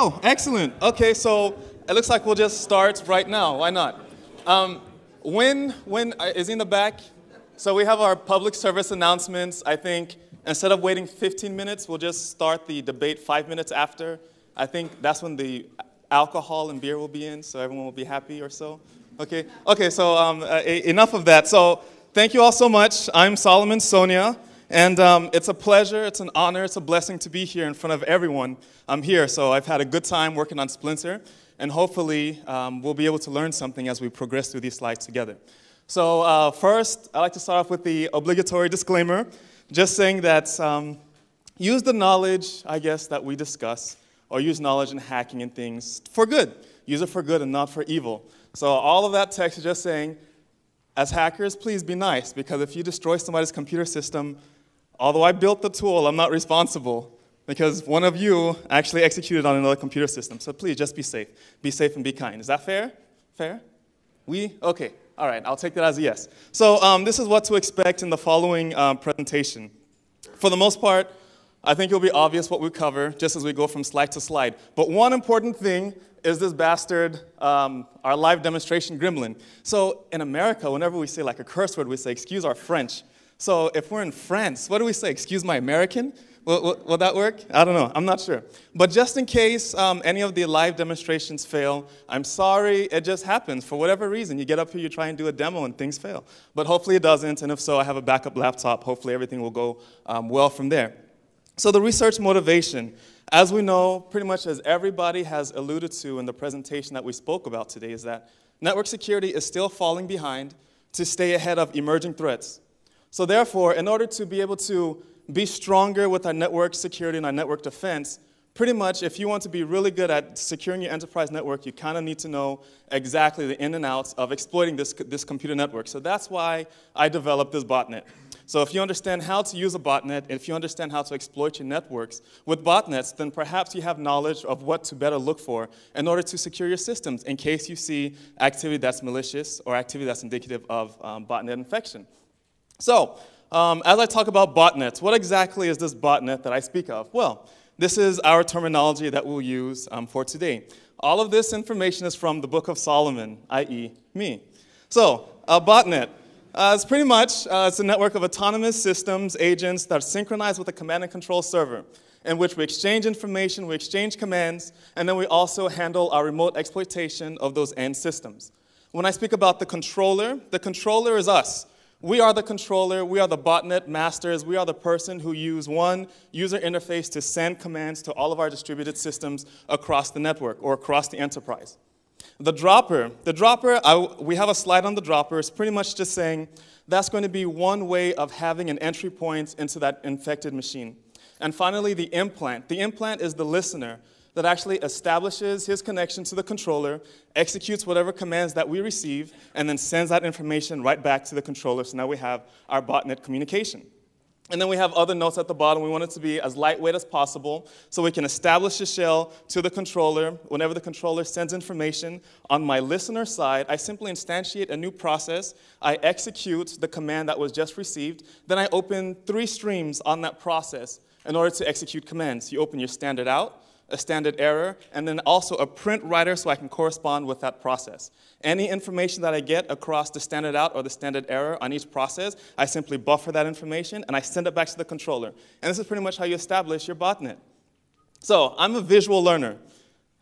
Oh, excellent. Okay, so it looks like we'll just start right now. Why not? When is he in the back? So we have our public service announcements. I think instead of waiting 15 minutes, we'll just start the debate 5 minutes after. I think that's when the alcohol and beer will be in, so everyone will be happy or so. Okay. Okay. So enough of that. So thank you all so much. I'm Solomon Sonya. And it's a pleasure, it's an honor, it's a blessing to be here in front of everyone. I'm here, so I've had a good time working on Splinter, and hopefully we'll be able to learn something as we progress through these slides together. So first, I'd like to start off with the obligatory disclaimer, just saying that use the knowledge, I guess, that we discuss, or use knowledge in hacking and things for good. Use it for good and not for evil. So all of that text is just saying, as hackers, please be nice, because if you destroy somebody's computer system, although I built the tool, I'm not responsible, because one of you actually executed on another computer system. So please, just be safe. Be safe and be kind. Is that fair? Fair? Okay. All right, I'll take that as a yes. So this is what to expect in the following presentation. For the most part, I think it'll be obvious what we cover, just as we go from slide to slide. But one important thing is this bastard, our live demonstration gremlin. So in America, whenever we say like a curse word, we say, excuse our French. So if we're in France, what do we say? Excuse my American? Will that work? I don't know. I'm not sure. But just in case any of the live demonstrations fail, I'm sorry. It just happens. For whatever reason, you get up here, you try and do a demo, and things fail. But hopefully it doesn't. And if so, I have a backup laptop. Hopefully everything will go well from there. So the research motivation. As we know, pretty much as everybody has alluded to in the presentation that we spoke about today, is that network security is still falling behind to stay ahead of emerging threats. So therefore, in order to be able to be stronger with our network security and our network defense, pretty much if you want to be really good at securing your enterprise network, you kind of need to know exactly the in and outs of exploiting this computer network. So that's why I developed this botnet. So if you understand how to use a botnet, if you understand how to exploit your networks with botnets, then perhaps you have knowledge of what to better look for in order to secure your systems in case you see activity that's malicious or activity that's indicative of botnet infection. So as I talk about botnets, what exactly is this botnet that I speak of? Well, this is our terminology that we'll use for today. All of this information is from the Book of Solomon, i.e. me. So a botnet. It's pretty much it's a network of autonomous systems, agents that are synchronized with a command and control server in which we exchange information, we exchange commands, and then we also handle our remote exploitation of those end systems. When I speak about the controller is us. We are the controller, we are the botnet masters, we are the person who use one user interface to send commands to all of our distributed systems across the network or across the enterprise. The dropper, we have a slide on the dropper. It's pretty much just saying that's going to be one way of having an entry point into that infected machine. And finally, the implant. The implant is the listener that actually establishes his connection to the controller, executes whatever commands that we receive, and then sends that information right back to the controller. So now we have our botnet communication. And then we have other notes at the bottom. We want it to be as lightweight as possible so we can establish a shell to the controller. Whenever the controller sends information, on my listener side, I simply instantiate a new process. I execute the command that was just received. Then I open 3 streams on that process in order to execute commands. You open your standard out, a standard error, and then also a print writer so I can correspond with that process. Any information that I get across the standard out or the standard error on each process, I simply buffer that information and I send it back to the controller. And this is pretty much how you establish your botnet. So I'm a visual learner.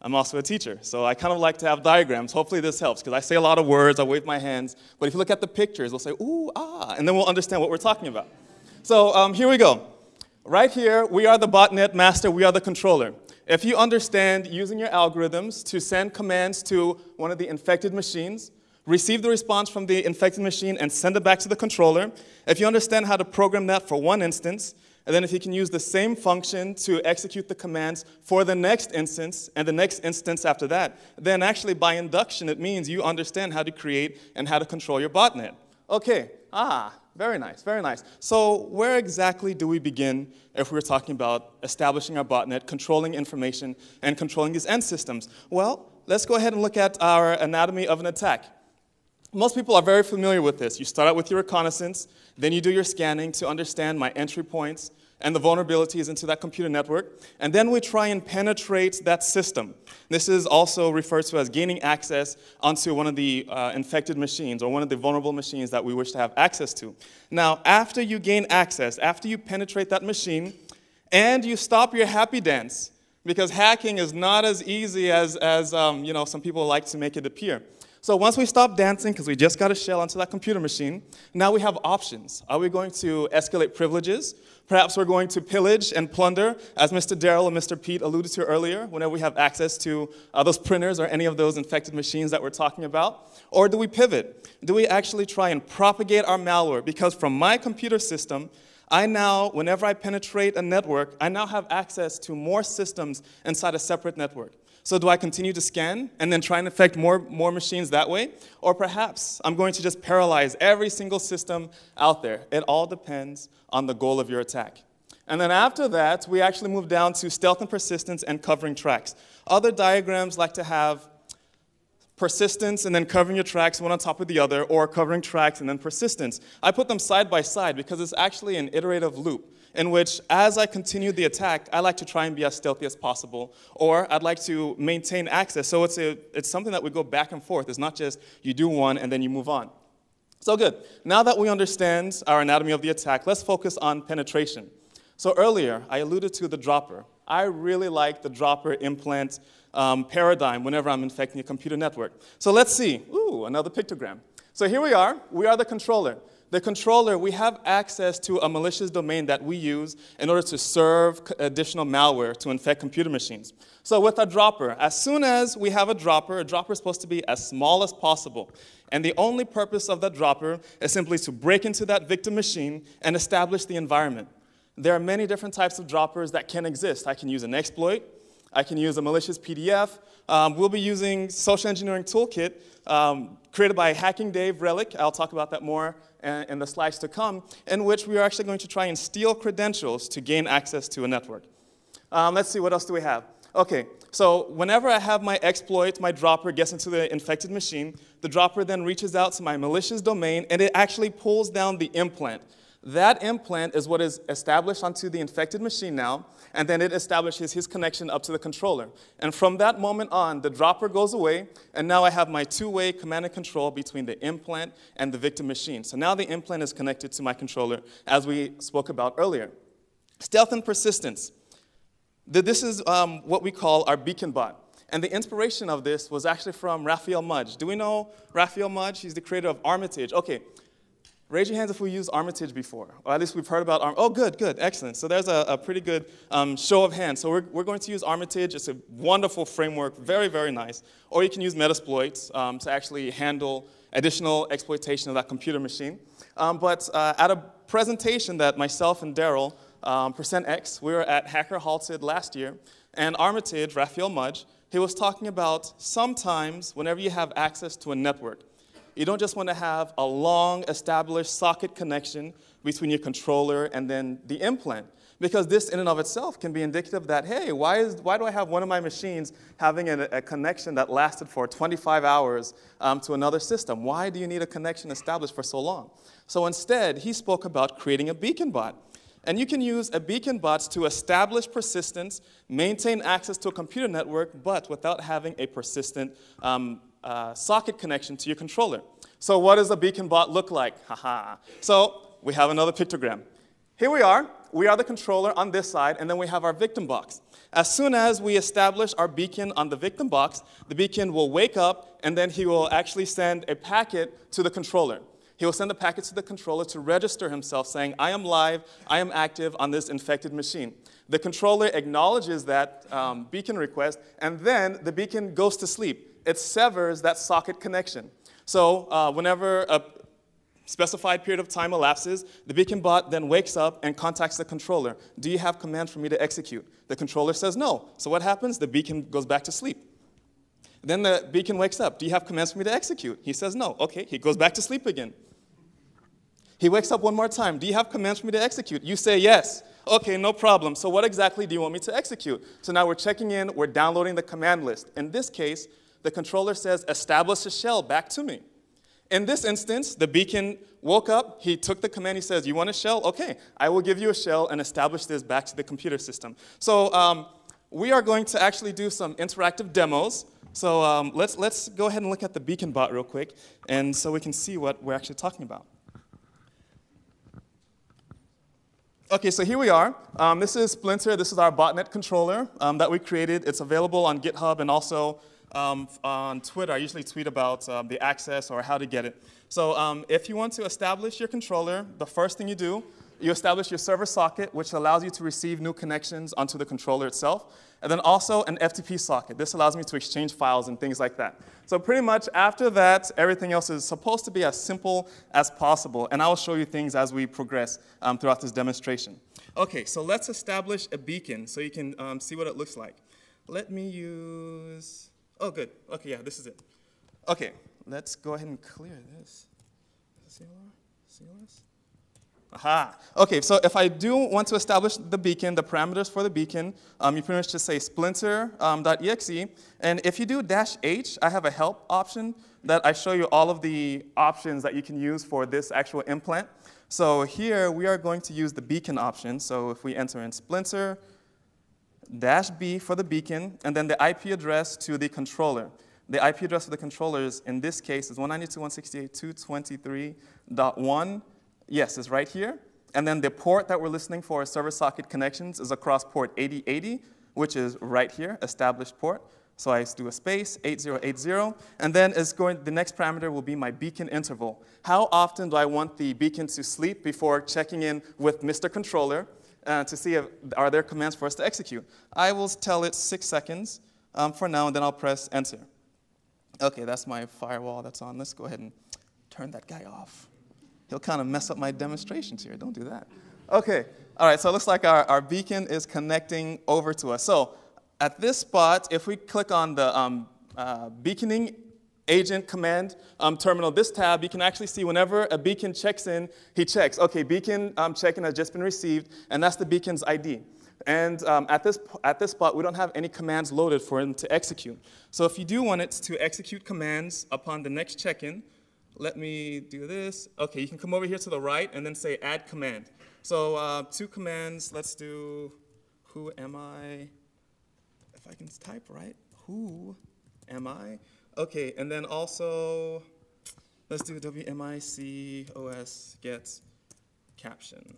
I'm also a teacher, so I kind of like to have diagrams. Hopefully this helps, because I say a lot of words, I wave my hands, but if you look at the pictures, we'll say, ooh, ah, and then we'll understand what we're talking about. So here we go. Right here, we are the botnet master, we are the controller. If you understand using your algorithms to send commands to one of the infected machines, receive the response from the infected machine and send it back to the controller, if you understand how to program that for one instance, and then if you can use the same function to execute the commands for the next instance and the next instance after that, then actually by induction it means you understand how to create and how to control your botnet. Okay, very nice, very nice. So where exactly do we begin if we're talking about establishing our botnet, controlling information, and controlling these end systems? Well, let's go ahead and look at our anatomy of an attack. Most people are very familiar with this. You start out with your reconnaissance, then you do your scanning to understand my entry points, and the vulnerabilities into that computer network, and then we try and penetrate that system. This is also referred to as gaining access onto one of the infected machines or one of the vulnerable machines that we wish to have access to. Now, after you gain access, after you penetrate that machine, and you stop your happy dance, because hacking is not as easy as some people like to make it appear. So once we stop dancing, because we just got a shell onto that computer machine, now we have options. Are we going to escalate privileges? Perhaps we're going to pillage and plunder, as Mr. Darrell and Mr. Pete alluded to earlier, whenever we have access to those printers or any of those infected machines that we're talking about. Or do we pivot? Do we actually try and propagate our malware? Because from my computer system, I now, whenever I penetrate a network, I now have access to more systems inside a separate network. So do I continue to scan and then try and affect more machines that way? Or perhaps I'm going to just paralyze every single system out there. It all depends on the goal of your attack. And then after that, we actually move down to stealth and persistence and covering tracks. Other diagrams like to have persistence and then covering your tracks one on top of the other, or covering tracks and then persistence. I put them side by side because it's actually an iterative loop in which, as I continue the attack, I like to try and be as stealthy as possible, or I'd like to maintain access. So it's something that we go back and forth. It's not just you do one and then you move on. So good. Now that we understand our anatomy of the attack, let's focus on penetration. So earlier, I alluded to the dropper. I really like the dropper implant paradigm whenever I'm infecting a computer network. So let's see. Ooh, another pictogram. So here we are. We are the controller. The controller, we have access to a malicious domain that we use in order to serve additional malware to infect computer machines. So with a dropper, as soon as we have a dropper is supposed to be as small as possible. And the only purpose of that dropper is simply to break into that victim machine and establish the environment. There are many different types of droppers that can exist. I can use an exploit. I can use a malicious PDF. We'll be using Social Engineering Toolkit created by Hacking Dave Relic. I'll talk about that more in the slides to come, in which we are actually going to try and steal credentials to gain access to a network. Let's see, what else do we have? Okay, so whenever I have my exploit, my dropper gets into the infected machine, the dropper then reaches out to my malicious domain, and it actually pulls down the implant. That implant is what is established onto the infected machine now, and then it establishes his connection up to the controller. And from that moment on, the dropper goes away, and now I have my two-way command and control between the implant and the victim machine. So now the implant is connected to my controller, as we spoke about earlier. Stealth and persistence. This is what we call our beacon bot. And the inspiration of this was actually from Raphael Mudge. Do we know Raphael Mudge? He's the creator of Armitage. Okay. Raise your hands if we used Armitage before, or at least we've heard about Armitage. Oh, good, good, excellent. So there's a pretty good show of hands. So we're going to use Armitage. It's a wonderful framework, very, very nice. Or you can use Metasploit to actually handle additional exploitation of that computer machine. But at a presentation that myself and Darrell, %X, we were at Hacker Halted last year, and Armitage, Raphael Mudge, he was talking about sometimes whenever you have access to a network, you don't just want to have a long established socket connection between your controller and then the implant, because this in and of itself can be indicative that, hey, why do I have one of my machines having a connection that lasted for 25 hours to another system? Why do you need a connection established for so long? So instead, he spoke about creating a beacon bot. And you can use a beacon bot to establish persistence, maintain access to a computer network, but without having a persistent socket connection to your controller. So what does a beacon bot look like? Haha. So we have another pictogram. Here we are the controller on this side, and then we have our victim box. As soon as we establish our beacon on the victim box, the beacon will wake up, and then he will actually send a packet to the controller. He will send a packet to the controller to register himself, saying, I am live, I am active on this infected machine. The controller acknowledges that beacon request, and then the beacon goes to sleep. It severs that socket connection. So whenever a specified period of time elapses, the beacon bot then wakes up and contacts the controller. Do you have commands for me to execute? The controller says no. So what happens? The beacon goes back to sleep. Then the beacon wakes up. Do you have commands for me to execute? He says no. Okay, he goes back to sleep again. He wakes up one more time. Do you have commands for me to execute? You say yes. Okay, no problem. So what exactly do you want me to execute? So now we're checking in, we're downloading the command list. In this case, the controller says, establish a shell back to me. In this instance, the beacon woke up, he took the command, he says, you want a shell? Okay, I will give you a shell and establish this back to the computer system. So we are going to actually do some interactive demos. So let's go ahead and look at the beacon bot real quick, and so we can see what we're actually talking about. Okay, so here we are. This is Splinter. This is our botnet controller that we created. It's available on GitHub and also on Twitter. I usually tweet about the access or how to get it. So if you want to establish your controller, the first thing you do, you establish your server socket, which allows you to receive new connections onto the controller itself. And then also an FTP socket. This allows me to exchange files and things like that. So pretty much after that, everything else is supposed to be as simple as possible. And I will show you things as we progress throughout this demonstration. OK, so let's establish a beacon so you can see what it looks like. Let me use, oh, good. OK, yeah, this is it. OK, let's go ahead and clear this. CLS? Aha. OK, so if I do want to establish the beacon, the parameters for the beacon, you pretty much just say splinter.exe. And if you do -H, I have a help option that I show you all of the options that you can use for this actual implant. So here we are going to use the beacon option. So if we enter in Splinter -B for the beacon, and then the IP address to the controller. The IP address of the controllers in this case is 192.168.223.1. Yes, it's right here. And then the port that we're listening for server socket connections is across port 8080, which is right here, established port. So I do a space, 8080. And then the next parameter will be my beacon interval. How often do I want the beacon to sleep before checking in with Mr. Controller to see if are there commands for us to execute? I will tell it 6 seconds for now, and then I'll press enter. OK, that's my firewall that's on. Let's go ahead and turn that guy off. He'll kind of mess up my demonstrations here. Don't do that. OK. All right, so it looks like our beacon is connecting over to us. So at this spot, if we click on the beaconing agent command terminal, this tab, you can actually see whenever a beacon checks in, he checks. OK, beacon check-in has just been received, and that's the beacon's ID. And at this spot, we don't have any commands loaded for him to execute. So if you do want it to execute commands upon the next check-in, let me do this. OK, you can come over here to the right and then say add command. So 2 commands. Let's do who am I? If I can type right, who am I? OK, and then also let's do WMICOS get caption.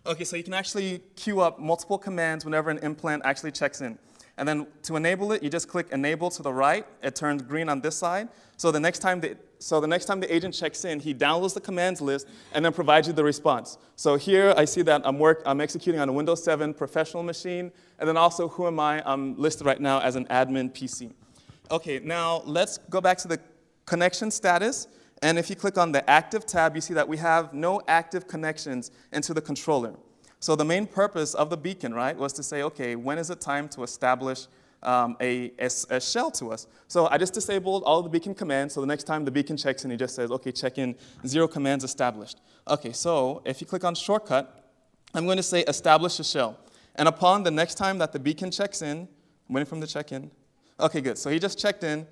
OK, so you can actually queue up multiple commands whenever an implant actually checks in. And then to enable it, you just click enable to the right. It turns green on this side. So the next time the agent checks in, he downloads the commands list and then provides you the response. So here I see that I'm executing on a Windows 7 professional machine. And then also, who am I? I'm listed right now as an admin PC. OK, now let's go back to the connection status. And if you click on the active tab, you see that we have no active connections into the controller. So the main purpose of the beacon, right, was to say, OK, when is it time to establish a shell to us? So I just disabled all of the beacon commands. So the next time the beacon checks in, he just says, OK, check in, 0 commands established. OK, so if you click on shortcut, I'm going to say establish a shell. And upon the next time that the beacon checks in, I'm waiting for him to check in. OK, good. So he just checked in.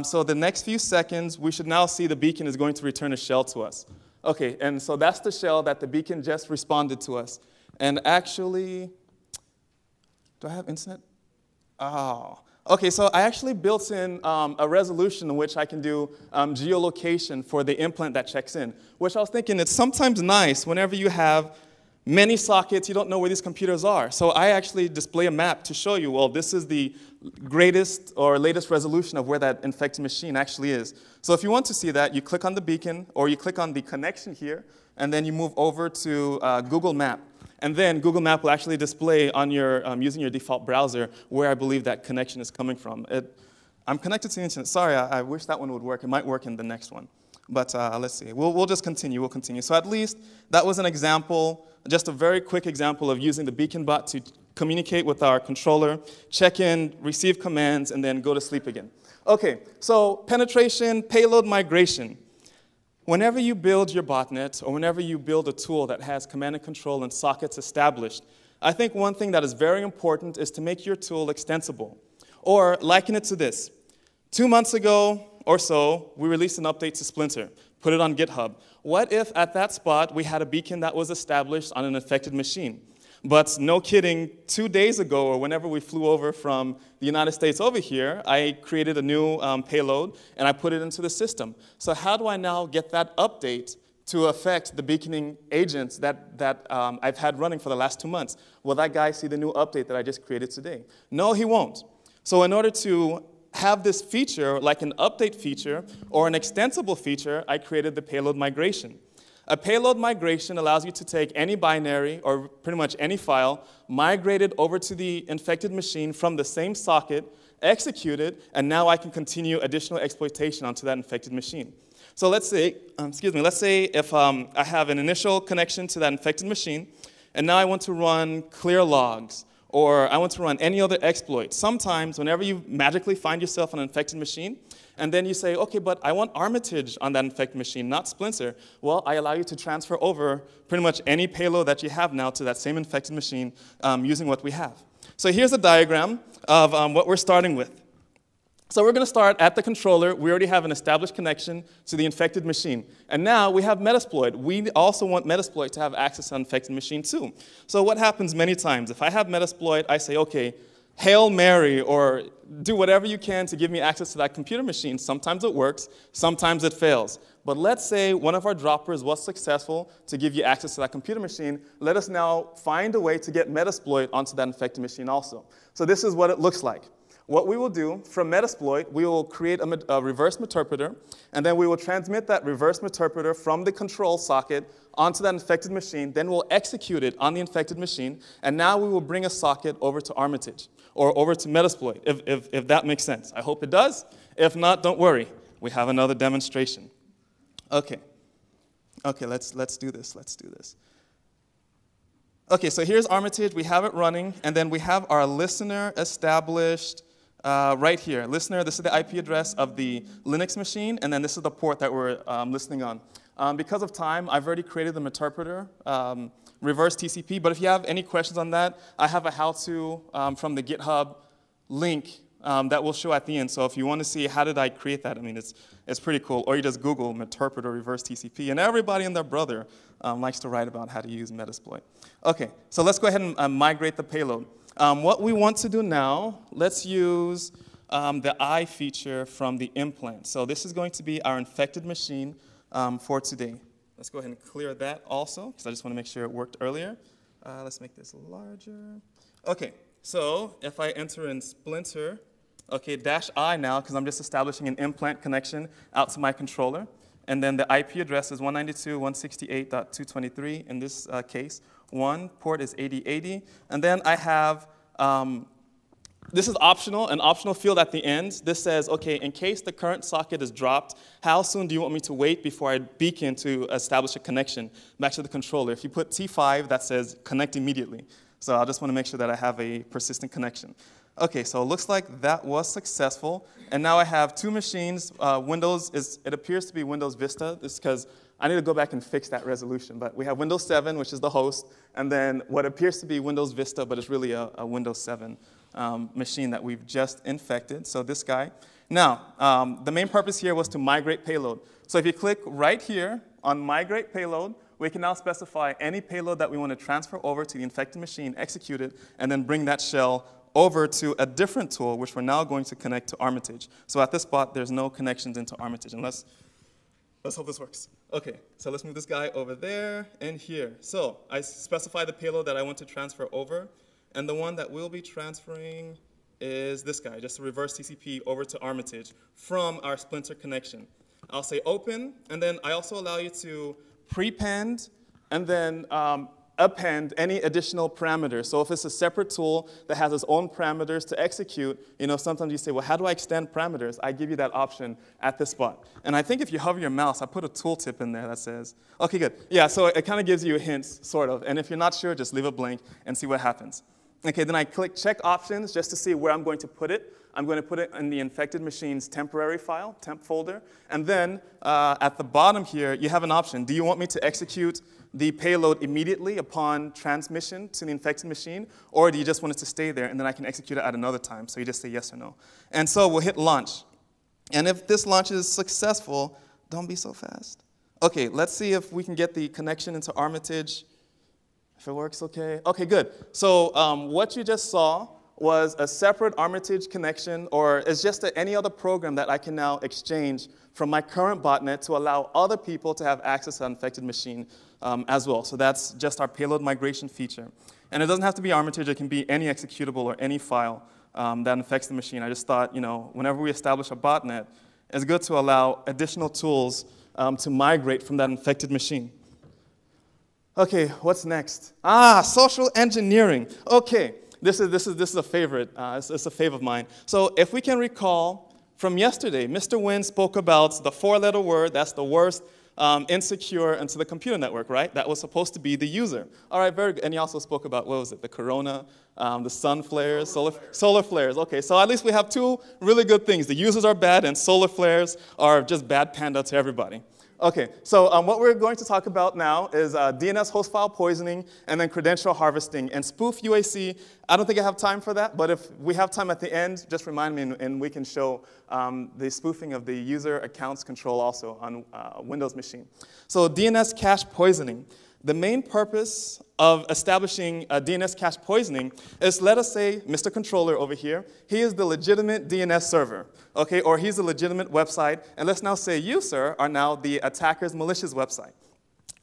So the next few seconds, we should now see the beacon is going to return a shell to us. OK, and so that's the shell that the beacon just responded to us. And actually, do I have internet? Oh, OK, so I actually built in a resolution in which I can do geolocation for the implant that checks in, which I was thinking it's sometimes nice whenever you have many sockets, you don't know where these computers are. So I actually display a map to show you, well, this is the greatest or latest resolution of where that infected machine actually is. So if you want to see that, you click on the beacon, or you click on the connection here, and then you move over to Google Map. And then Google Map will actually display on your, using your default browser, where I believe that connection is coming from. I'm connected to the internet. Sorry, I wish that one would work. It might work in the next one. But let's see. We'll just continue. We'll continue. So at least that was an example, just a very quick example of using the beacon bot to communicate with our controller, check in, receive commands, and then go to sleep again. OK, so penetration, payload migration. Whenever you build your botnet, or whenever you build a tool that has command and control and sockets established, I think one thing that is very important is to make your tool extensible. Or liken it to this. 2 months ago, or so, we released an update to Splinter, put it on GitHub. What if at that spot we had a beacon that was established on an infected machine? But no kidding, 2 days ago, or whenever we flew over from the United States over here, I created a new payload, and I put it into the system. So how do I now get that update to affect the beaconing agents that I've had running for the last 2 months? Will that guy see the new update that I just created today? No, he won't. So in order to have this feature, like an update feature or an extensible feature, I created the payload migration. A payload migration allows you to take any binary, or pretty much any file, migrate it over to the infected machine from the same socket, execute it, and now I can continue additional exploitation onto that infected machine. So let's say, let's say if I have an initial connection to that infected machine, and now I want to run clear logs, or I want to run any other exploit. Sometimes, whenever you magically find yourself on an infected machine, and then you say, okay, but I want Armitage on that infected machine, not Splinter. Well, I allow you to transfer over pretty much any payload that you have now to that same infected machine using what we have. So here's a diagram of what we're starting with. So we're going to start at the controller. We already have an established connection to the infected machine. And now we have Metasploit. We also want Metasploit to have access to an infected machine too. So what happens many times? If I have Metasploit, I say, okay, Hail Mary, or do whatever you can to give me access to that computer machine. Sometimes it works, sometimes it fails. But let's say one of our droppers was successful to give you access to that computer machine. Let us now find a way to get Metasploit onto that infected machine also. So this is what it looks like. What we will do from Metasploit, we will create a reverse interpreter, and then we will transmit that reverse interpreter from the control socket onto that infected machine. Then we'll execute it on the infected machine, and now we will bring a socket over to Armitage, or over to Metasploit, if that makes sense. I hope it does. If not, don't worry. We have another demonstration. Okay, let's do this. Okay, so here's Armitage. We have it running, and then we have our listener established right here. Listener, this is the IP address of the Linux machine, and then this is the port that we're listening on. Because of time, I've already created the interpreter, reverse TCP, but if you have any questions on that, I have a how-to from the GitHub link that will show at the end. So if you want to see how did I create that, I mean, it's pretty cool. Or you just Google interpreter reverse TCP, and everybody and their brother likes to write about how to use Metasploit. Okay, so let's go ahead and migrate the payload. What we want to do now, let's use the eye feature from the implant. So this is going to be our infected machine for today. Let's go ahead and clear that also, because I just want to make sure it worked earlier. Let's make this larger. Okay, so if I enter in Splinter, okay, -I now, because I'm just establishing an implant connection out to my controller. And then the IP address is 192.168.223 in this case. One port is 8080. And then I have, this is optional, an optional field at the end. This says, okay, in case the current socket is dropped, how soon do you want me to wait before I beacon to establish a connection back to the controller? If you put T5, that says connect immediately. So I just want to make sure that I have a persistent connection. Okay, so it looks like that was successful. And now I have two machines. It appears to be Windows Vista. This is because I need to go back and fix that resolution. But we have Windows 7, which is the host, and then what appears to be Windows Vista, but it's really a Windows 7 machine that we've just infected. So this guy. Now, the main purpose here was to migrate payload. So if you click right here on Migrate Payload, we can now specify any payload that we want to transfer over to the infected machine, execute it, and then bring that shell over to a different tool, which we're now going to connect to Armitage. So at this spot, there's no connections into Armitage, unless, let's hope this works. Okay, so let's move this guy over there and here. So I specify the payload that I want to transfer over, and the one that we'll be transferring is this guy, just a reverse TCP over to Armitage from our Splinter connection. I'll say open, and then I also allow you to prepend and then append any additional parameters. So if it's a separate tool that has its own parameters to execute, sometimes you say, well, how do I extend parameters? I give you that option at this spot. And I think if you hover your mouse, I put a tooltip in there that says, okay, good. Yeah, so it kind of gives you hints, sort of. And if you're not sure, just leave it blank and see what happens. Okay, then I click check options just to see where I'm going to put it. I'm going to put it in the infected machine's temporary file, temp folder. And then at the bottom here, you have an option. Do you want me to execute the payload immediately upon transmission to the infected machine, or do you just want it to stay there and then I can execute it at another time? So you just say yes or no. And so we'll hit launch. And if this launch is successful, don't be so fast. Okay, let's see if we can get the connection into Armitage. If it works, okay. Okay, good. So what you just saw was a separate Armitage connection, or it's just any other program that I can now exchange from my current botnet to allow other people to have access to an infected machine as well. So that's just our payload migration feature. And it doesn't have to be Armitage. It can be any executable or any file that infects the machine. I just thought, whenever we establish a botnet, it's good to allow additional tools to migrate from that infected machine. Okay, what's next? Social engineering. Okay, this is a favorite. It's a fave of mine. So if we can recall from yesterday, Mr. Wynn spoke about the four-letter word that's the worst insecure into the computer network, right? That was supposed to be the user. All right, very good. And he also spoke about, what was it, the corona, the sun flares, solar flares. Okay, so at least we have two really good things. The users are bad, and solar flares are just bad panda to everybody. Okay, so what we're going to talk about now is DNS host file poisoning and then credential harvesting. And spoof UAC, I don't think I have time for that, but if we have time at the end, just remind me and we can show the spoofing of the user accounts control also on a Windows machine. So DNS cache poisoning. The main purpose of establishing a DNS cache poisoning is, let us say, Mr. Controller over here, he is the legitimate DNS server, okay, or he's a legitimate website, and let's now say you, sir, are now the attacker's malicious website.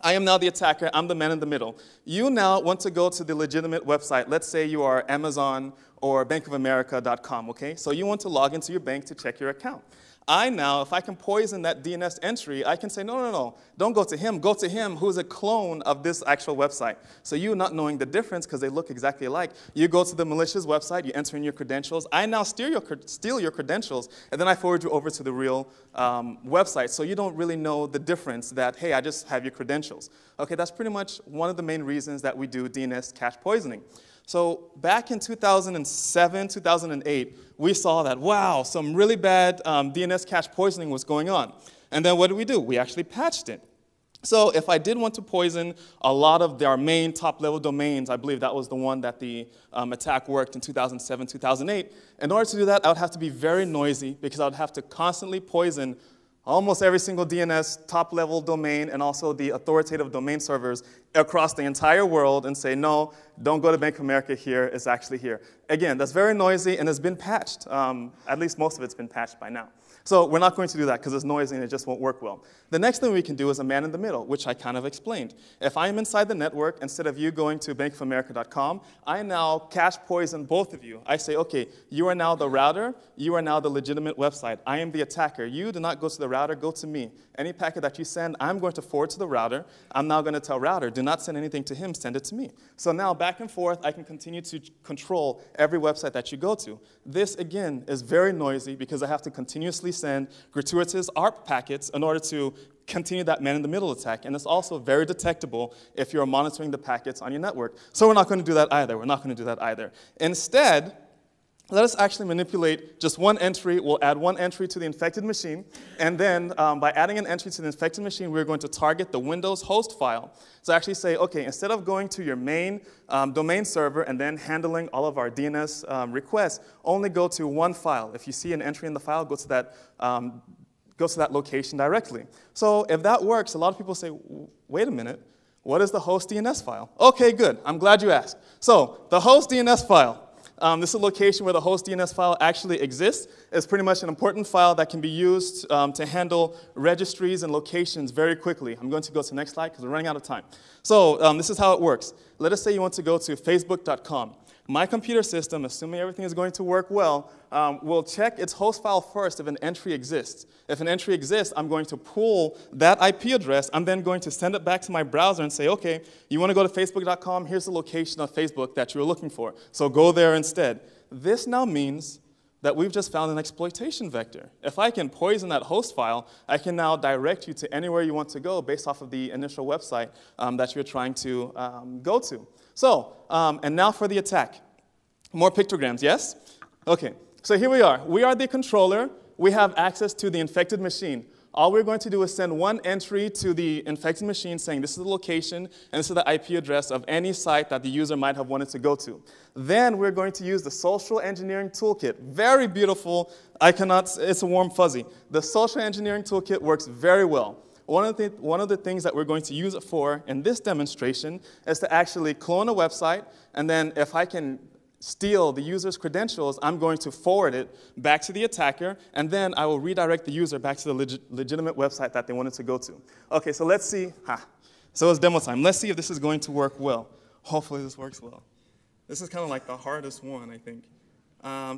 I am now the attacker, I'm the man in the middle. You now want to go to the legitimate website. Let's say you are Amazon or bankofamerica.com, okay? So you want to log into your bank to check your account. I now, if I can poison that DNS entry, I can say, no, don't go to him who's a clone of this actual website. So you not knowing the difference, because they look exactly alike, you go to the malicious website, you enter in your credentials, I now steal your credentials, and then I forward you over to the real website. So you don't really know the difference that, hey, I just have your credentials. Okay, that's pretty much one of the main reasons that we do DNS cache poisoning. So back in 2007, 2008, we saw that, wow, some really bad DNS cache poisoning was going on. And then what did we do? We actually patched it. So if I did want to poison a lot of our main top-level domains, I believe that was the one that the attack worked in 2007, 2008. In order to do that, I would have to be very noisy because I would have to constantly poison almost every single DNS top-level domain and also the authoritative domain servers across the entire world and say, no, don't go to Bank of America here, it's actually here. Again, that's very noisy and has been patched. At least most of it's been patched by now. So we're not going to do that because it's noisy and it just won't work well. The next thing we can do is a man in the middle, which I kind of explained. If I am inside the network, instead of you going to bankofamerica.com, I now cache poison both of you. I say, okay, you are now the router, you are now the legitimate website. I am the attacker. You do not go to the router, go to me. Any packet that you send, I'm going to forward to the router. I'm now going to tell router, do not send anything to him, send it to me. So now back and forth, I can continue to control every website that you go to. This, again, is very noisy because I have to continuously send gratuitous ARP packets in order to continue that man-in-the-middle attack. And it's also very detectable if you're monitoring the packets on your network. So we're not going to do that either. We're not going to do that either. Instead, let us actually manipulate just one entry. We'll add one entry to the infected machine. And then by adding an entry to the infected machine, we're going to target the Windows host file. So actually say, OK, instead of going to your main domain server and then handling all of our DNS requests, only go to one file. If you see an entry in the file, go to that location directly. So if that works, a lot of people say, wait a minute, what is the host DNS file? OK, good. I'm glad you asked. So the host DNS file. This is a location where the host DNS file actually exists. It's pretty much an important file that can be used to handle registries and locations very quickly. I'm going to go to the next slide because we're running out of time. So this is how it works. Let us say you want to go to facebook.com. My computer system, assuming everything is going to work well, will check its host file first if an entry exists. If an entry exists, I'm going to pull that IP address. I'm then going to send it back to my browser and say, OK, you want to go to facebook.com? Here's the location of Facebook that you were looking for. So go there instead. This now means that we've just found an exploitation vector. If I can poison that host file, I can now direct you to anywhere you want to go based off of the initial website that you're trying to go to. So, and now for the attack. More pictograms, yes? OK, so here we are. We are the controller. We have access to the infected machine. all we're going to do is send one entry to the infected machine saying this is the location and this is the IP address of any site that the user might have wanted to go to. Then we're going to use the social engineering toolkit. Very beautiful. It's a warm fuzzy. The social engineering toolkit works very well. One of the things that we're going to use it for in this demonstration is to actually clone a website, and then if I can steal the user's credentials, I'm going to forward it back to the attacker, and then I will redirect the user back to the legitimate website that they wanted to go to. Okay, so let's see. So it's demo time. Let's see if this is going to work well. Hopefully this works well. This is kind of like the hardest one, I think.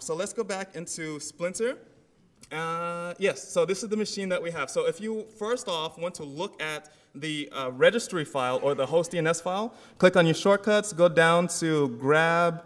So let's go back into Splinter. Yes, so this is the machine that we have. So if you first off want to look at the registry file or the host DNS file, click on your shortcuts, go down to grab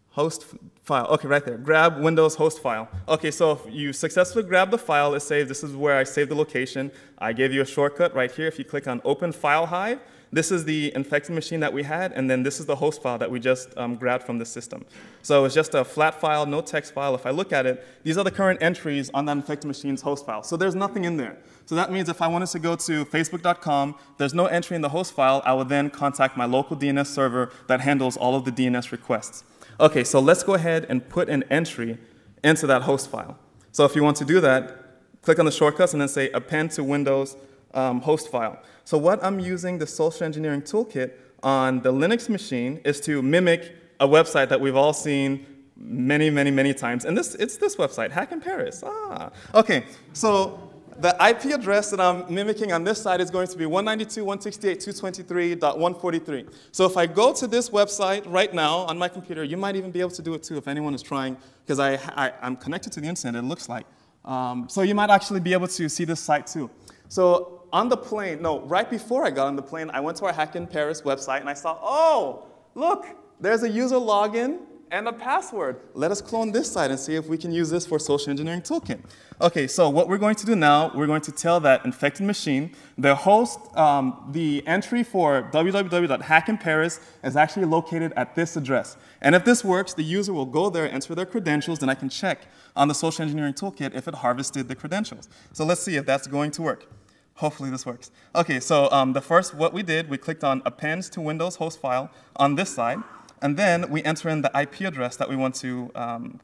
host file. Okay, right there. Grab Windows host file. Okay, so if you successfully grab the file, it says this is where I saved the location. I gave you a shortcut right here. If you click on Open File Hive, this is the infected machine that we had, and then this is the host file that we just grabbed from the system. So it's just a flat file, no text file. If I look at it, these are the current entries on that infected machine's host file. So there's nothing in there. So that means if I wanted to go to facebook.com, there's no entry in the host file. I would then contact my local DNS server that handles all of the DNS requests. Okay, so let's go ahead and put an entry into that host file. So if you want to do that, click on the shortcuts and then say append to Windows host file. So what I'm using the social engineering toolkit on the Linux machine is to mimic a website that we've all seen many, many, many times. And it's this website, Hack in Paris. Okay, so the IP address that I'm mimicking on this side is going to be 192.168.223.143. So if I go to this website right now on my computer, you might even be able to do it too if anyone is trying, because I'm connected to the internet, it looks like. So you might actually be able to see this site too. So on the plane, no, right before I got on the plane, I went to our Hack in Paris website and I saw, oh, look, there's a user login and a password. Let us clone this site and see if we can use this for social engineering toolkit. Okay, so what we're going to do now, we're going to tell that infected machine, the host, the entry for www.hackinparis is actually located at this address. And if this works, the user will go there, enter their credentials, then I can check on the social engineering toolkit if it harvested the credentials. So let's see if that's going to work. Hopefully this works. Okay, so what we did, we clicked on append to Windows host file on this side. And then we enter in the IP address that we want to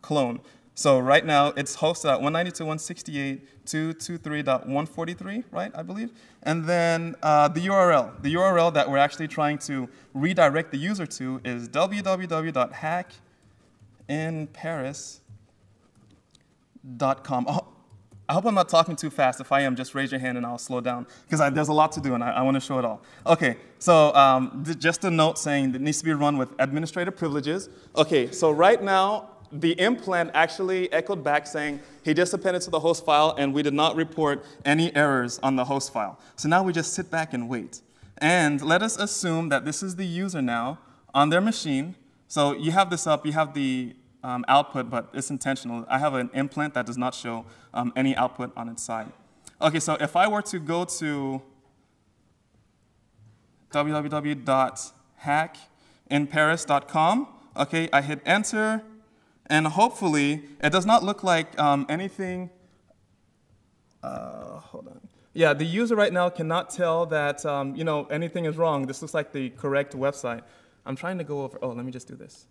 clone. So right now, it's hosted at 192.168.223.143, right, I believe? And then the URL that we're actually trying to redirect the user to is www.hackinparis.com. Oh, I hope I'm not talking too fast. If I am, just raise your hand and I'll slow down, because there's a lot to do and I want to show it all. Okay, so just a note saying that it needs to be run with administrative privileges. Okay, so right now, the implant actually echoed back saying he just appended to the host file and we did not report any errors on the host file. So now we just sit back and wait. And let us assume that this is the user now on their machine. So you have this up, you have the output, but it's intentional. I have an implant that does not show any output on its side. Okay, so if I were to go to www.hackinparis.com, okay, I hit enter, and hopefully it does not look like anything. Hold on. Yeah, the user right now cannot tell that anything is wrong. This looks like the correct website. I'm trying to go over. Oh, let me just do this.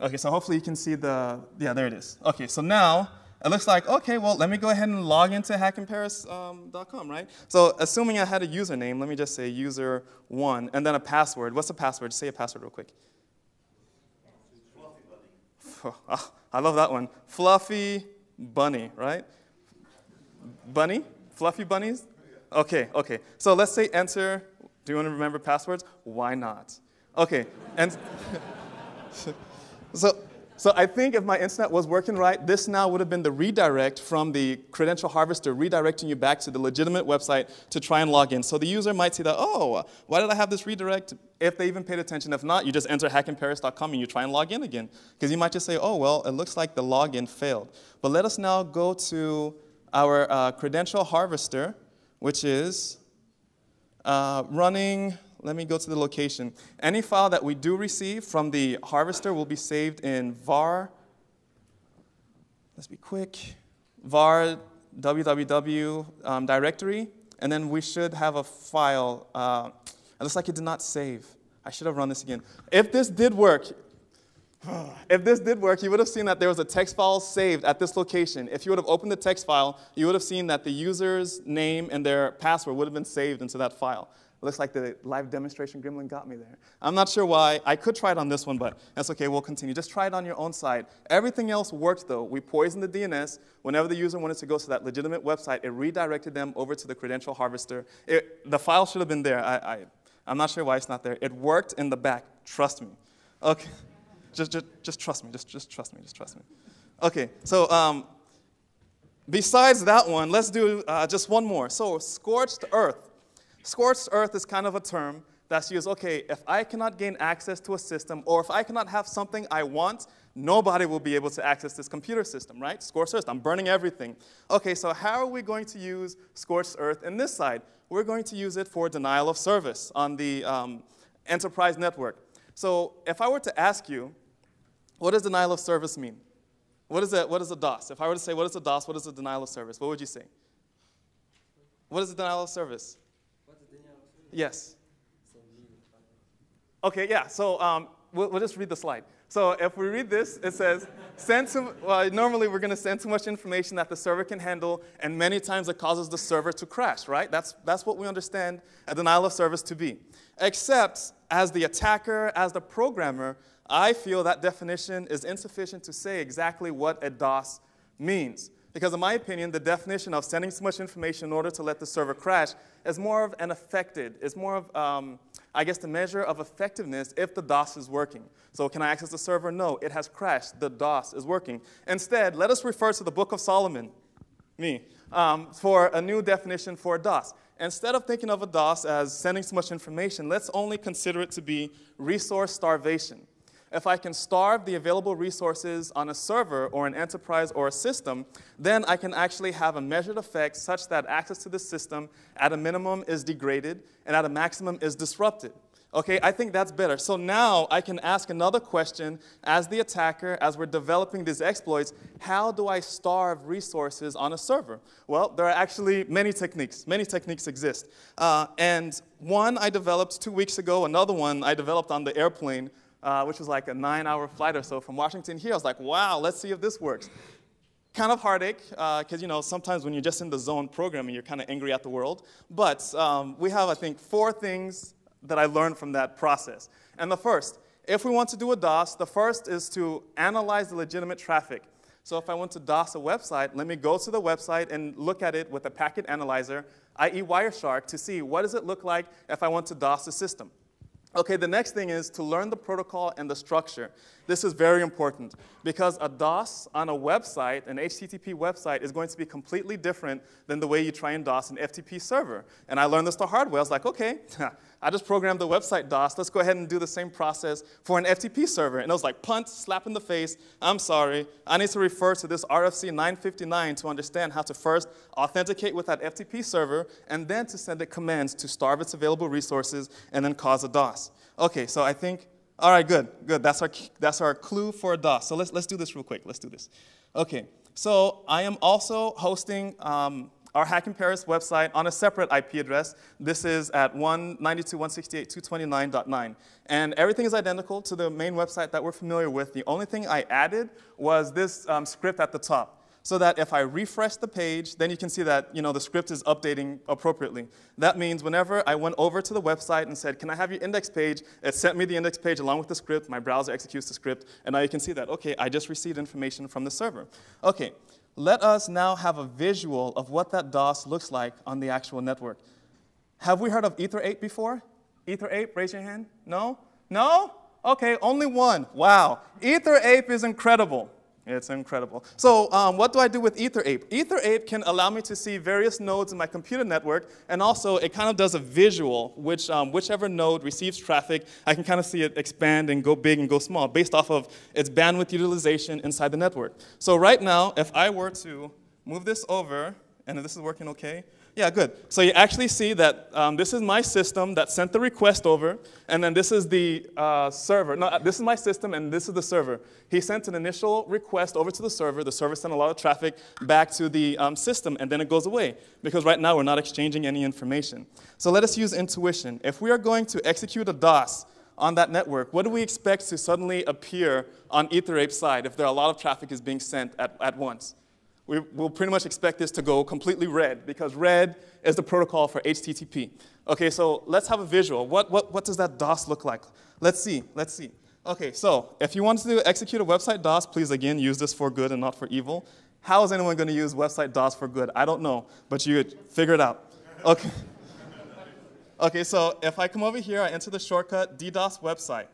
Okay, so hopefully you can see yeah, there it is. Okay, so now it looks like, okay, well, let me go ahead and log into hackinparis.com, right? So assuming I had a username, let me just say user1, and then a password. What's the password? Say a password real quick. Oh, I love that one. Fluffy bunny, right? Bunny? Fluffy bunnies? Okay, okay. So let's say enter. Do you want to remember passwords? Why not? Okay, and So I think if my internet was working right, this now would have been the redirect from the credential harvester redirecting you back to the legitimate website to try and log in. So the user might see that, oh, why did I have this redirect? If they even paid attention. If not, you just enter hackinparis.com and you try and log in again. Because you might just say, oh, well, it looks like the login failed. But let us now go to our credential harvester, which is running. Let me go to the location. Any file that we do receive from the harvester will be saved in var, let's be quick, var www directory, and then we should have a file. It looks like it did not save. I should have run this again. If this did work, you would have seen that there was a text file saved at this location. If you would have opened the text file, you would have seen that the user's name and their password would have been saved into that file. It looks like the live demonstration gremlin got me there. I'm not sure why. I could try it on this one, but that's okay. We'll continue. Just try it on your own side. Everything else worked, though. We poisoned the DNS. Whenever the user wanted to go to that legitimate website, it redirected them over to the credential harvester. The file should have been there. I'm not sure why it's not there. It worked in the back. Trust me. Okay. Just trust me. Just trust me. Just trust me. Okay. So besides that one, let's do just one more. So scorched earth. Scorched earth is kind of a term that's used, okay, if I cannot gain access to a system, or if I cannot have something I want, nobody will be able to access this computer system, right? Scorched earth, I'm burning everything. Okay, so how are we going to use scorched earth in this side? We're going to use it for denial of service on the enterprise network. So if I were to ask you, what does denial of service mean? What is a DOS? If I were to say, what is a DOS, what is a denial of service? What would you say? What is a denial of service? Yes. Okay, yeah, so we'll just read the slide. So if we read this, it says, normally we're going to send too much information that the server can handle, and many times it causes the server to crash, right? That's what we understand a denial of service to be. Except, as the attacker, as the programmer, I feel that definition is insufficient to say exactly what a DOS means. Because in my opinion, the definition of sending too much information in order to let the server crash is more of an affected. It's more of, I guess, the measure of effectiveness if the DOS is working. So can I access the server? No, it has crashed. The DOS is working. Instead, let us refer to the Book of Solomon, for a new definition for DOS. Instead of thinking of a DOS as sending too much information, let's only consider it to be resource starvation. If I can starve the available resources on a server or an enterprise or a system, then I can actually have a measured effect such that access to the system at a minimum is degraded and at a maximum is disrupted. Okay, I think that's better. So now I can ask another question as the attacker, as we're developing these exploits, how do I starve resources on a server? Well, there are actually many techniques. Many techniques exist. And one I developed 2 weeks ago, another one I developed on the airplane, which was like a 9-hour flight or so from Washington here. I was like, wow, let's see if this works. Kind of heartache, because sometimes when you're just in the zone programming, you're kind of angry at the world. But we have, I think, 4 things that I learned from that process. And the first, if we want to do a DOS, the first is to analyze the legitimate traffic. So if I want to DOS a website, let me go to the website and look at it with a packet analyzer, i.e. Wireshark, to see what does it look like if I want to DOS the system. Okay, the next thing is to learn the protocol and the structure. This is very important because a DOS on a website, an HTTP website, is going to be completely different than the way you try and DOS an FTP server. And I learned this the hard way. I was like, okay, I just programmed the website DOS. Let's go ahead and do the same process for an FTP server. And it was like, punt, slap in the face. I'm sorry. I need to refer to this RFC 959 to understand how to first authenticate with that FTP server and then to send it commands to starve its available resources and then cause a DOS. Okay, so I think, all right, good. That's our clue for a DOS. So let's do this real quick. Let's do this. Okay, so I am also hosting our Hack in Paris website on a separate IP address. This is at 192.168.229.9. And everything is identical to the main website that we're familiar with. The only thing I added was this script at the top, so that if I refresh the page, then you can see that the script is updating appropriately. That means whenever I went over to the website and said, can I have your index page, it sent me the index page along with the script. My browser executes the script, and now you can see that, okay, I just received information from the server. Okay, let us now have a visual of what that DOS looks like on the actual network. Have we heard of Ether8 before? Ether8, raise your hand. No? No? Okay, only one. Wow. Ether8 is incredible. It's incredible. So what do I do with Ether8? Ether8 can allow me to see various nodes in my computer network, and also it kind of does a visual, which whichever node receives traffic, I can kind of see it expand and go big and go small based off of its bandwidth utilization inside the network. So right now, if I were to move this over, and this is working okay, Yeah, good. So you actually see that this is my system that sent the request over, and then this is the server. No, this is my system, and this is the server. He sent an initial request over to the server. The server sent a lot of traffic back to the system, and then it goes away, because right now we're not exchanging any information. So let us use intuition. If we are going to execute a DOS on that network, what do we expect to suddenly appear on EtherApe's side if there are a lot of traffic is being sent at once? We'll pretty much expect this to go completely red, because red is the protocol for HTTP. Okay, so let's have a visual. What does that DOS look like? Let's see. Okay, so if you want to execute a website DOS, please again use this for good and not for evil. How is anyone going to use website DOS for good? I don't know, but you figure it out. Okay. Okay, so if I come over here, I enter the shortcut DDoS website.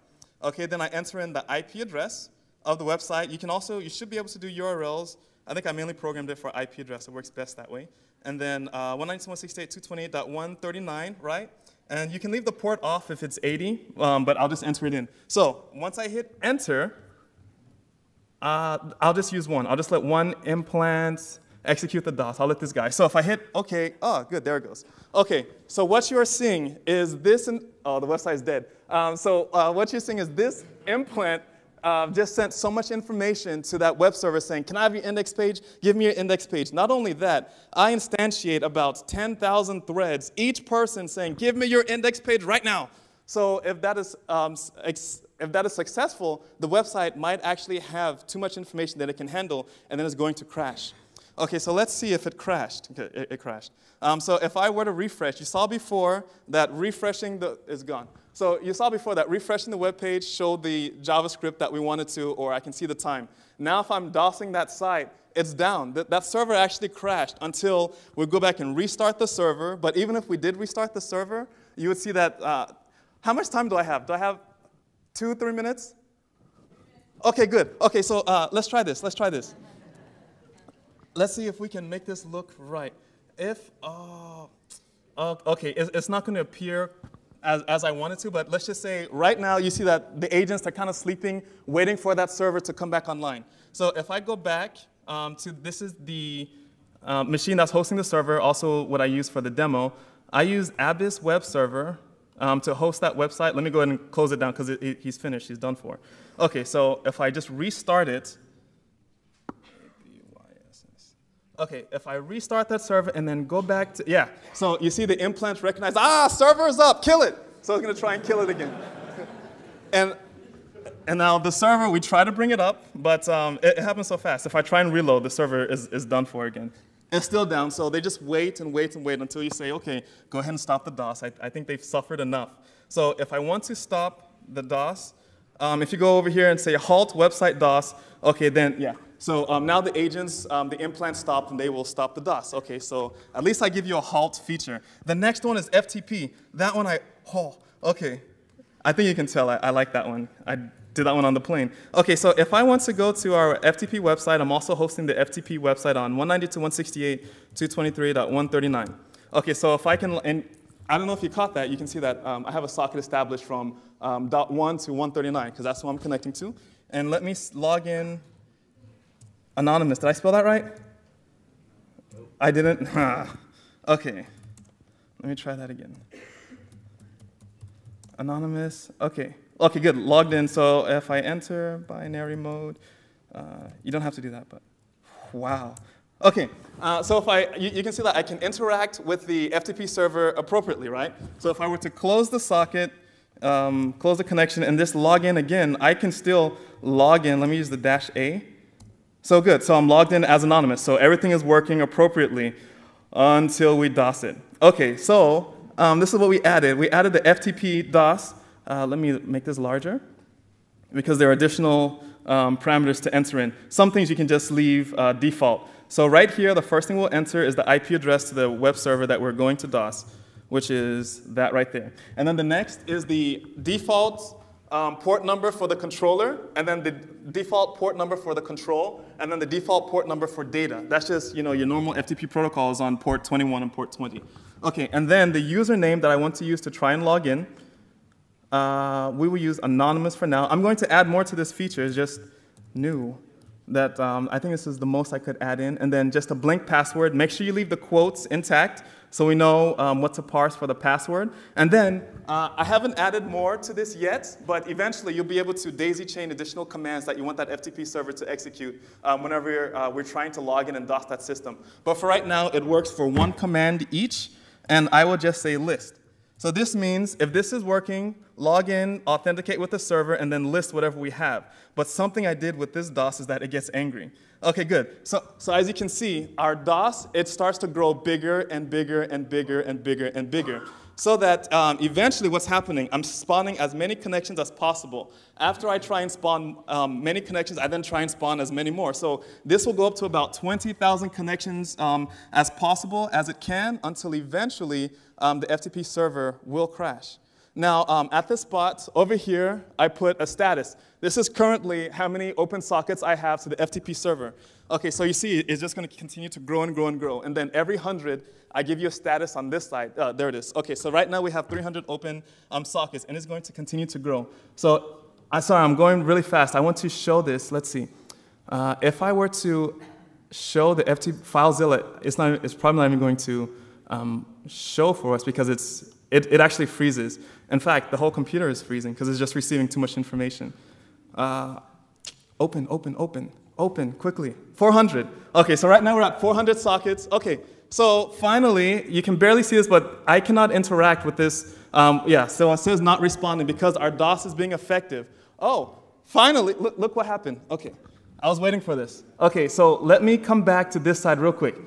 Okay, then I enter in the IP address of the website. You should be able to do URLs. I think I mainly programmed it for IP address. It works best that way. And then 192.168.228.139, right? And you can leave the port off if it's 80, but I'll just enter it in. So once I hit enter, I'll just use one. I'll just let one implant execute the DOS. I'll let this guy. So if I hit OK, oh, good, there it goes. OK, so what you're seeing is this, oh, the website is dead. So what you're seeing is this implant just sent so much information to that web server saying, can I have your index page? Give me your index page. Not only that, I instantiate about 10,000 threads, each person saying, give me your index page right now. So if that is successful, the website might actually have too much information that it can handle, and then it's going to crash. OK, so let's see if it crashed. Okay, it crashed. So if I were to refresh, you saw before that refreshing is gone. So you saw before that refreshing the web page showed the JavaScript that we wanted to, or I can see the time. Now if I'm DOSing that site, it's down. That server actually crashed until we go back and restart the server. But even if we did restart the server, you would see that, how much time do I have? Do I have 2, 3 minutes? OK, good. OK, so let's try this. Let's try this. Let's see if we can make this look right. OK, it's not going to appear as I wanted to, but let's just say right now you see that the agents are kind of sleeping, waiting for that server to come back online. So if I go back to, this is the machine that's hosting the server, also what I use for the demo. I use Abyss Web Server to host that website. Let me go ahead and close it down because he's finished, he's done for. OK, so if I just restart it, OK, if I restart that server and then go back to, yeah. So you see the implants recognize, server's up, kill it. So it's going to try and kill it again. and now the server, we try to bring it up, but it happens so fast. If I try and reload, the server is done for again. It's still down, so they just wait and wait and wait until you say, OK, go ahead and stop the DOS. I think they've suffered enough. So if I want to stop the DOS, if you go over here and say halt website DOS, OK, then, yeah. So now the agents, the implants stopped, and they will stop the DOS. OK, so at least I give you a halt feature. The next one is FTP. That one OK. I think you can tell I like that one. I did that one on the plane. OK, so if I want to go to our FTP website, I'm also hosting the FTP website on 192.168.223.139. OK, so if I can, and I don't know if you caught that. You can see that I have a socket established from .1 to 139, because that's what I'm connecting to. And let me log in. Anonymous, did I spell that right? Nope. I didn't? OK. Let me try that again. Anonymous, OK. OK, good, logged in. So if I enter binary mode, you don't have to do that, but wow. OK, so if you can see that I can interact with the FTP server appropriately, right? So if I were to close the socket, close the connection, and just log in again, I can still log in. Let me use the -A. So good, so I'm logged in as anonymous. So everything is working appropriately until we DOS it. OK, so this is what we added. We added the FTP DOS. Let me make this larger, because there are additional parameters to enter in. Some things you can just leave default. So right here, the first thing we'll enter is the IP address to the web server that we're going to DOS, which is that right there. And then the next is the default port number for the controller, and then the default port number for the control, and then the default port number for data. That's just your normal FTP protocols on port 21 and port 20. OK, and then the username that I want to use to try and log in, we will use anonymous for now. I'm going to add more to this feature. It's just new. that I think this is the most I could add in. And then just a blank password. Make sure you leave the quotes intact so we know what to parse for the password. And then I haven't added more to this yet, but eventually you'll be able to daisy chain additional commands that you want that FTP server to execute whenever we're trying to log in and DOS that system. But for right now, it works for one command each, and I will just say list. So this means if this is working, log in, authenticate with the server, and then list whatever we have. But something I did with this DOS is that it gets angry. OK, good. So as you can see, our DOS, it starts to grow bigger and bigger and bigger and bigger and bigger. So that eventually what's happening, I'm spawning as many connections as possible. After I try and spawn many connections, I then try and spawn as many more. So this will go up to about 20,000 connections as possible as it can until eventually the FTP server will crash. Now, at this spot over here, I put a status. This is currently how many open sockets I have to the FTP server. OK, so you see, it's just going to continue to grow and grow and grow. And then every 100, I give you a status on this side. There it is. OK, so right now we have 300 open sockets, and it's going to continue to grow. So sorry, I'm going really fast. I want to show this. Let's see. If I were to show the FTP FileZilla, it's probably not even going to show for us because it actually freezes. In fact, the whole computer is freezing because it's just receiving too much information. Open, quickly. 400. OK, so right now we're at 400 sockets. OK, so finally, you can barely see this, but I cannot interact with this. Yeah, so it says not responding because our DOS is being effective. Oh, finally, look what happened. OK, I was waiting for this. OK, so let me come back to this side real quick.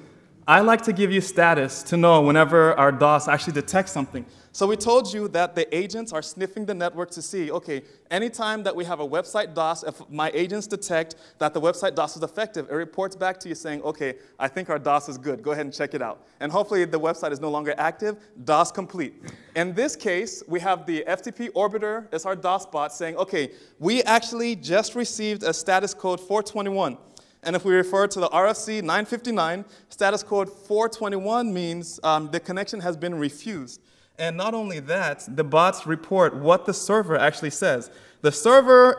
I like to give you status to know whenever our DOS actually detects something. So we told you that the agents are sniffing the network to see, OK, anytime that we have a website DOS, if my agents detect that the website DOS is effective, it reports back to you saying, OK, I think our DOS is good. Go ahead and check it out. And hopefully the website is no longer active. DOS complete. In this case, we have the FTP orbiter as our DOS bot saying, OK, we actually just received a status code 421. And if we refer to the RFC 959, status code 421 means the connection has been refused. And not only that, the bots report what the server actually says. The survey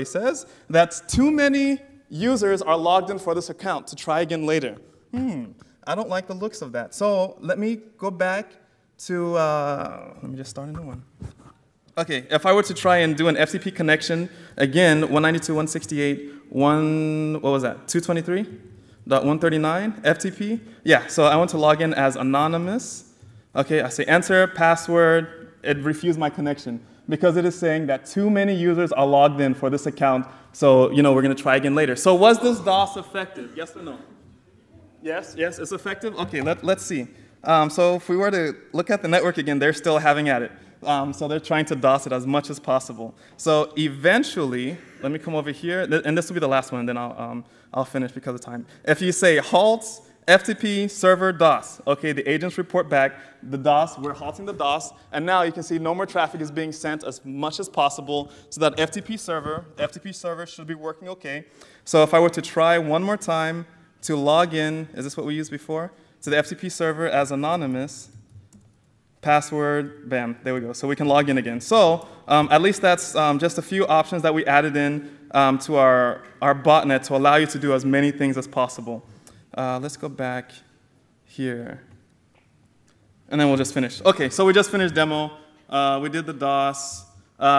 says that too many users are logged in for this account to try again later. I don't like the looks of that. So let me go back to, let me just start a new one. OK, if I were to try and do an FTP connection, again, 192.168, what was that, 223.139 FTP? Yeah, so I want to log in as anonymous. OK, I say enter, password. It refused my connection because it is saying that too many users are logged in for this account, so we're going to try again later. So was this DOS effective? Yes or no? Yes, it's effective? OK, let's see. So if we were to look at the network again, they're still having at it. So they're trying to DOS it as much as possible. So eventually, let me come over here, and this will be the last one, and then I'll finish because of time. If you say halt FTP server DOS, OK, the agents report back the DOS, we're halting the DOS, and now you can see no more traffic is being sent as much as possible, so that FTP server should be working OK. So if I were to try one more time to log in, is this what we used before? To the FTP server as anonymous. Password, bam, there we go. So we can log in again. So at least that's just a few options that we added in to our botnet to allow you to do as many things as possible. Let's go back here. And then we'll just finish. OK, so we just finished demo. We did the DOS.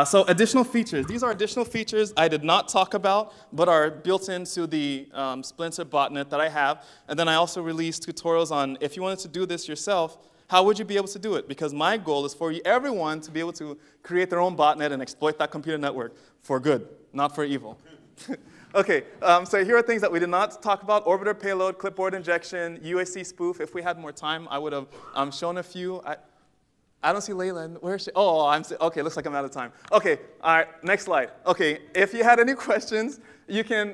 So additional features. These are additional features I did not talk about, but are built into the Splinter botnet that I have. And then I also released tutorials on if you wanted to do this yourself, how would you be able to do it? Because my goal is for everyone to be able to create their own botnet and exploit that computer network for good, not for evil. OK, so here are things that we did not talk about: orbiter payload, clipboard injection, UAC spoof. If we had more time, I would have shown a few. I don't see Layla. Where is she? Oh, OK, looks like I'm out of time. OK, all right, next slide. OK, if you had any questions, you can,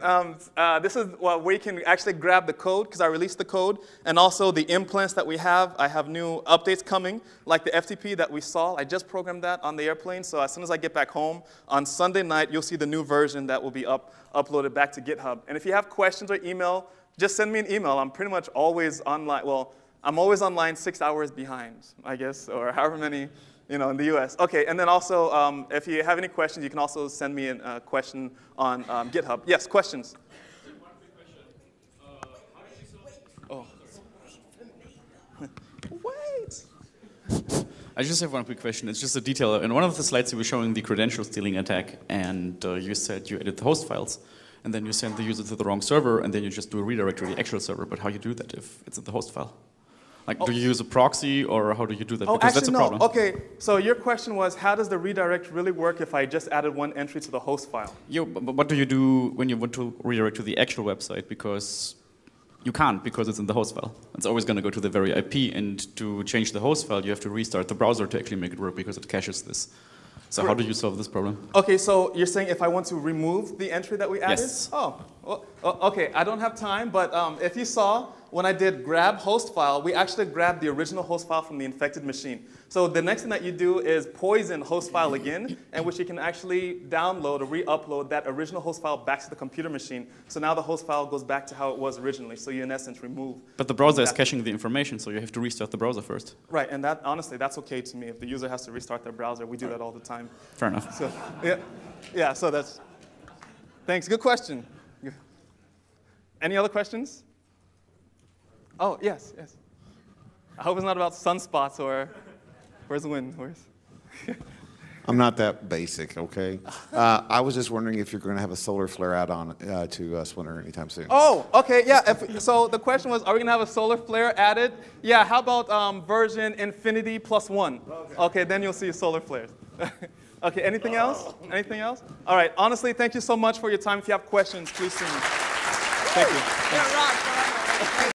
this is where you can actually grab the code, because I released the code, and also the implants that we have. I have new updates coming, like the FTP that we saw. I just programmed that on the airplane, so as soon as I get back home, on Sunday night, you'll see the new version that will be uploaded back to GitHub. And if you have questions or email, just send me an email. I'm pretty much always online. Well, I'm always online 6 hours behind, I guess, or however many in the US. Okay, and then also, if you have any questions, you can also send me a question on GitHub. Yes, questions? One quick question. How did you solve Wait. I just have one quick question. It's just a detail. In one of the slides, you were showing the credential stealing attack, and you said you edit the host files, and then you send the user to the wrong server, and then you just do a redirect to the actual server. But how do you do that if it's in the host file? Like, do you use a proxy, or how do you do that? Oh, because actually, that's a no. problem. Okay, so your question was, how does the redirect really work if I just added one entry to the host file? But what do you do when you want to redirect to the actual website? Because you can't, because it's in the host file. It's always going to go to the very IP, and to change the host file, you have to restart the browser to actually make it work, because it caches this. So how do you solve this problem? Okay, so you're saying if I want to remove the entry that we added? Yes. Oh, well, okay, I don't have time, but if you saw, when I did grab host file, we actually grabbed the original host file from the infected machine. So the next thing that you do is poison host file again, in which you can actually download or re-upload that original host file back to the computer machine. So now the host file goes back to how it was originally. So you, in essence, remove. But the browser is caching the information, so you have to restart the browser first. Right, and that, honestly, that's okay to me. If the user has to restart their browser, we do that all the time. Fair enough. So, yeah, so that's, thanks, good question. Any other questions? Oh, yes. I hope it's not about sunspots or, where's the wind? I'm not that basic, okay? I was just wondering if you're going to have a solar flare add-on to Splinter anytime soon. Oh, okay, yeah. So the question was, are we going to have a solar flare added? Yeah, how about version infinity +1? Okay, then you'll see solar flares. Okay, anything else? Anything else? All right, honestly, thank you so much for your time. If you have questions, please see me. Thank you.